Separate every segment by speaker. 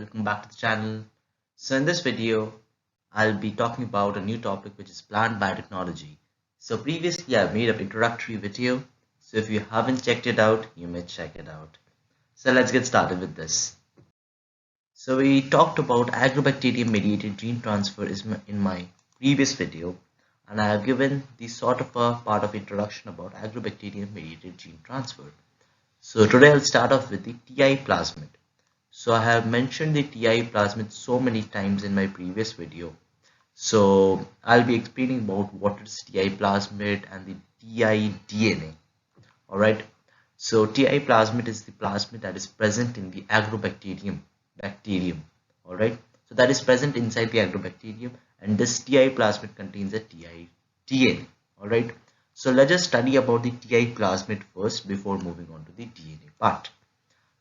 Speaker 1: welcome back to the channel. So in this video, I'll be talking about a new topic which is plant biotechnology. So previously I've made an introductory video, so if you haven't checked it out, you may check it out. So let's get started with this. So we talked about agrobacterium-mediated gene transfer in my previous video, and I have given the sort of a part of introduction about agrobacterium-mediated gene transfer. So today I'll start off with the TI plasmid. So I have mentioned the TI plasmid so many times in my previous video. So I'll be explaining about what is TI plasmid and the TI DNA. Alright. So TI plasmid is the plasmid that is present in the bacterium. Alright. So that is present inside the agrobacterium, and this TI plasmid contains a TI DNA. Alright. So let's just study about the TI plasmid first before moving on to the DNA part.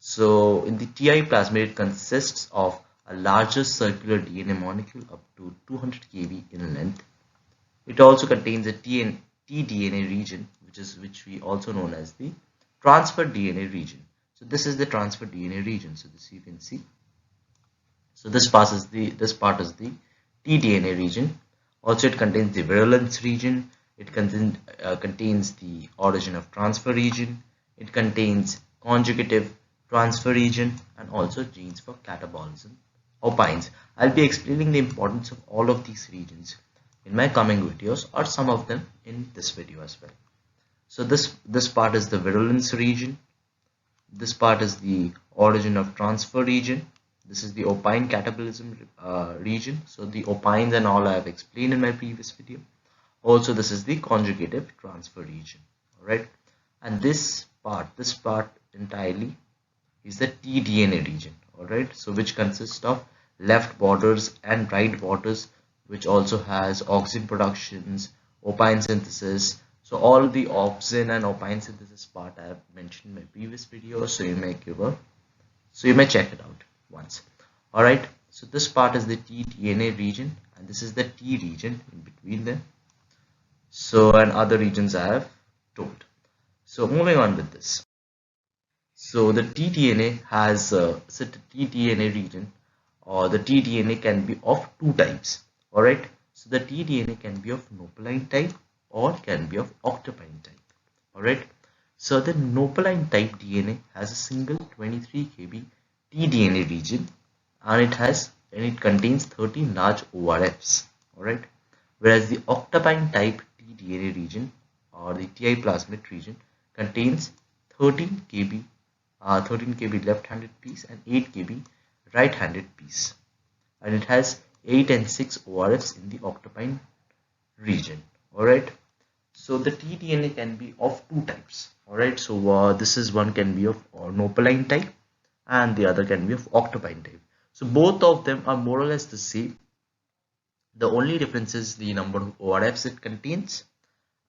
Speaker 1: So in the TI plasmid, it consists of a larger circular DNA molecule up to 200 kb in length. It also contains a tDNA region, which we also known as the transfer DNA region. So this is the transfer DNA region. So this you can see. So this part is the tDNA region. Also, it contains the virulence region. It contains the origin of transfer region. It contains conjugative transfer region and also genes for catabolism, opines. I'll be explaining the importance of all of these regions in my coming videos, or some of them in this video as well. So this part is the virulence region. This part is the origin of transfer region. This is the opine catabolism region. So the opines and all I have explained in my previous video. Also, this is the conjugative transfer region. All right, and this part entirely is the tDNA region. All right, so which consists of left borders and right borders, which also has auxin productions, opine synthesis. So all the auxin and opine synthesis part I have mentioned in my previous video, so you may check it out once. All right, so this part is the tDNA region, and this is the T region in between them. So, and other regions I have told. So moving on with this. So the tDNA has the tDNA region, or the tDNA can be of two types. All right. So the tDNA can be of nopeline type or can be of octopine type. All right. So the nopeline type DNA has a single 23 kb tDNA region, and it contains 13 large ORFs. All right. Whereas the octopine type tDNA region, or the TI plasmid region, contains 13 kb left-handed piece and 8 kb right-handed piece, and it has 8 and 6 ORFs in the octopine region. All right. So the tDNA can be of two types. All right. So this is one can be of nopeline type, and the other can be of octopine type. So both of them are more or less the same. The only difference is the number of ORFs it contains,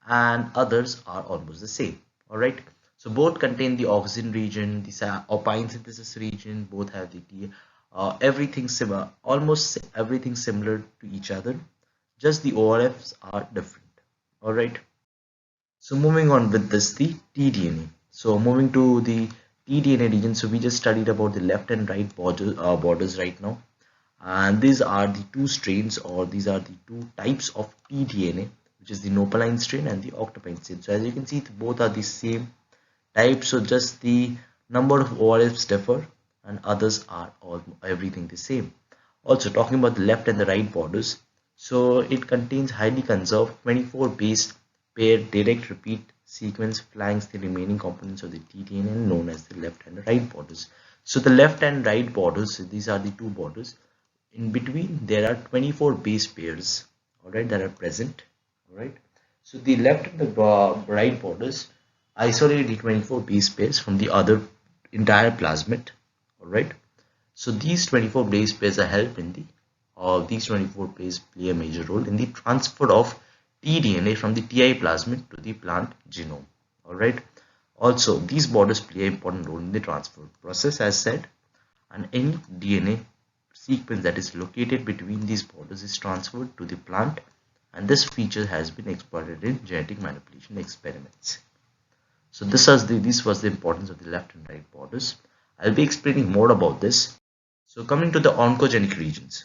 Speaker 1: and others are almost the same. All right. So both contain the auxin region, the opine synthesis region. Both have the everything similar, almost everything similar to each other. Just the ORFs are different. All right. So moving on with this, the tDNA. So moving to the tDNA region. So we just studied about the left and right borders right now. And these are the two strains, or these are the two types of tDNA, which is the nopeline strain and the octopine strain. So as you can see, both are the same type, so just the number of ORFs differ, and others are everything the same. Also, talking about the left and the right borders, so it contains highly conserved 24 base pair direct repeat sequence flanks the remaining components of the tDNA, known as the left and the right borders. So the left and right borders, so these are the two borders. In between there are 24 base pairs, all right, that are present. All right. So the left and the right borders isolate the 24 base pairs from the other entire plasmid. All right. So these 24 base pairs are help in the these 24 pairs play a major role in the transfer of tDNA from the TI plasmid to the plant genome. All right. Also, these borders play an important role in the transfer process, as said, and any DNA sequence that is located between these borders is transferred to the plant, and this feature has been exploited in genetic manipulation experiments. So this was the importance of the left and right borders. I'll be explaining more about this. So coming to the oncogenic regions.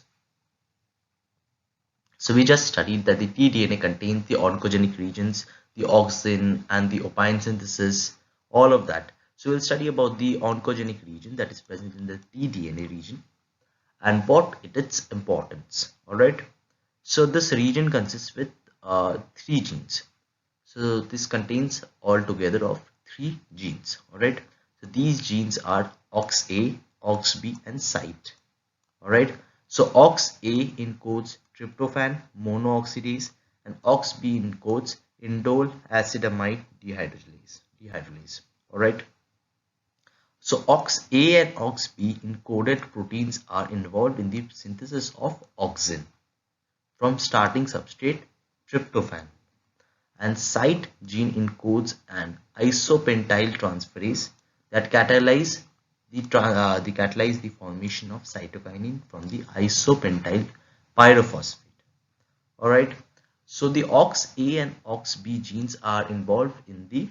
Speaker 1: So we just studied that the tDNA contains the oncogenic regions, the auxin and the opine synthesis, all of that. So we'll study about the oncogenic region that is present in the tDNA region and what its importance. Alright. So this region consists with three genes. So this contains altogether of three genes. Alright. So these genes are OXA, OXB and SITE. Alright. So OXA encodes tryptophan monooxidase and OXB encodes indole acetamide dehydrolase. Alright. So OXA and OXB encoded proteins are involved in the synthesis of auxin from starting substrate tryptophan, and SITE gene encodes an isopentyl transferase that catalyze the formation of cytokinin from the isopentyl pyrophosphate. Alright, so the OXA and OXB genes are involved in the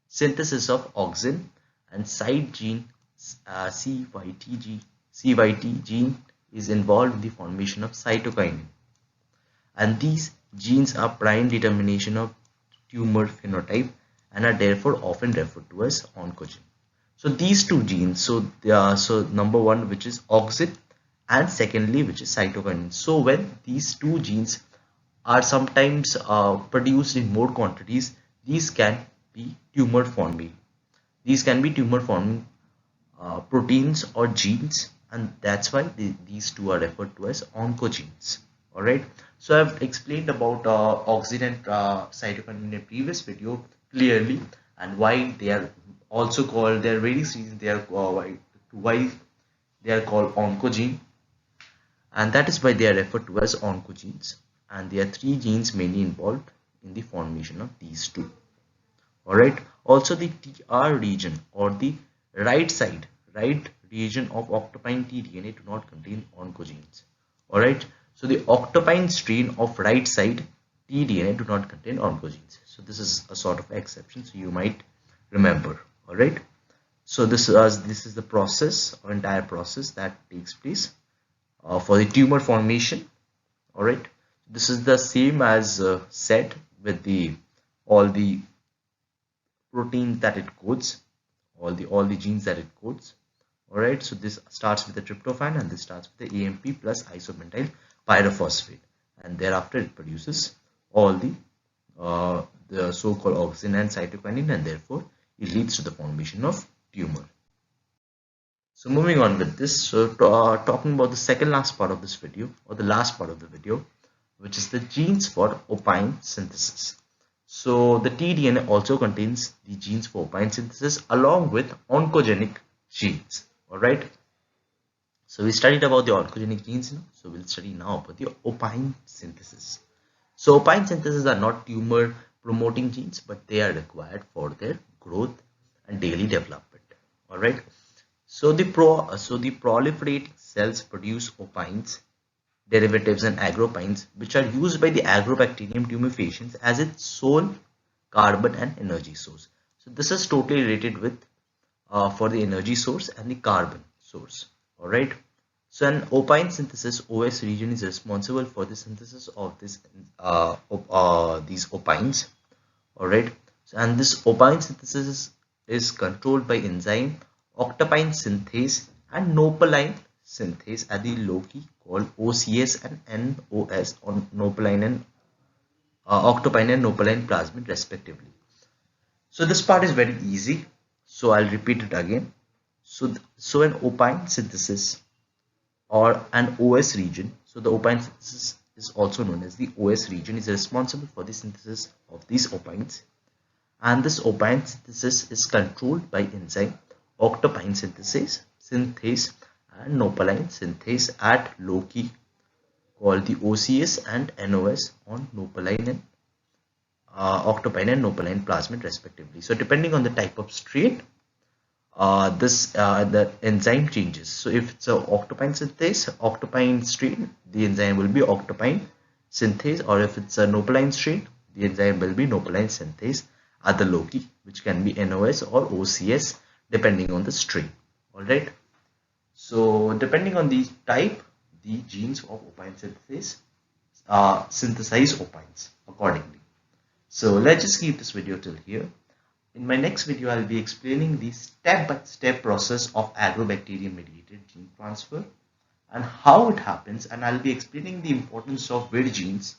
Speaker 1: synthesis of auxin, and SITE gene CYT gene is involved in the formation of cytokinin, and these genes are prime determination of tumor phenotype and are therefore often referred to as oncogene. So these two genes, so number one, which is auxin, and secondly, which is cytokinin. So when these two genes are sometimes produced in more quantities, these can be tumor forming. These can be tumor forming proteins or genes, and that's why these two are referred to as oncogenes. Alright, so I've explained about auxin and cytokinin in a previous video clearly, and why they are also called, there are various reasons they are why they are called oncogene, and that is why they are referred to as oncogenes, and there are three genes mainly involved in the formation of these two. Alright, also the TR region or the right region of octopine tDNA do not contain oncogenes. Alright, so the octopine strain of right side tDNA do not contain oncogenes. So this is a sort of exception, so you might remember. Alright, so this is the process or entire process that takes place for the tumor formation. Alright, this is the same as said with all the proteins that it codes, all the genes that it codes. Alright, so this starts with the tryptophan and this starts with the AMP plus isopentyl pyrophosphate, and thereafter it produces all the so-called auxin and cytokinin, and therefore it leads to the formation of tumor. So moving on with this, so talking about the second last part of this video, or the last part of the video, which is the genes for opine synthesis. So the tDNA also contains the genes for opine synthesis along with oncogenic genes. Alright, so we studied about the oncogenic genes now, so we'll study now about the opine synthesis. So opine synthesis are not tumor promoting genes, but they are required for their growth and daily development. Alright, so the proliferating cells produce opines, derivatives and agropines, which are used by the Agrobacterium tumefaciens as its sole carbon and energy source. So this is totally related with for the energy source and the carbon source. Alright, so an opine synthesis OS region is responsible for the synthesis of this these opines. Alright, so, and this opine synthesis is controlled by enzyme octopine synthase and nopaline synthase at the loci called OCS and NOS on nopaline and octopine and nopaline plasmid respectively. So this part is very easy, so I'll repeat it again. So an opine synthesis or an OS region, so the opine synthesis is also known as the OS region, is responsible for the synthesis of these opines, and this opine synthesis is controlled by enzyme octopine synthase and nopaline synthase at loci called the OCS and NOS on nopaline and octopine and nopaline plasmid respectively. So depending on the type of strain, the enzyme changes. So if it's a octopine synthase, octopine strain, the enzyme will be octopine synthase, or if it's a nopaline strain, the enzyme will be nopaline synthase at the loci, which can be NOS or OCS depending on the strain. Alright, So depending on the type, the genes of opine synthesis synthesize opines accordingly. So let's just keep this video till here. In my next video, I'll be explaining the step-by-step process of agrobacterium-mediated gene transfer and how it happens, and I'll be explaining the importance of weed genes,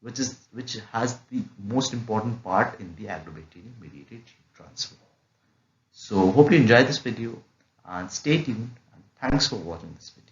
Speaker 1: which has the most important part in the agrobacterium-mediated gene transfer. So hope you enjoyed this video and stay tuned, and thanks for watching this video.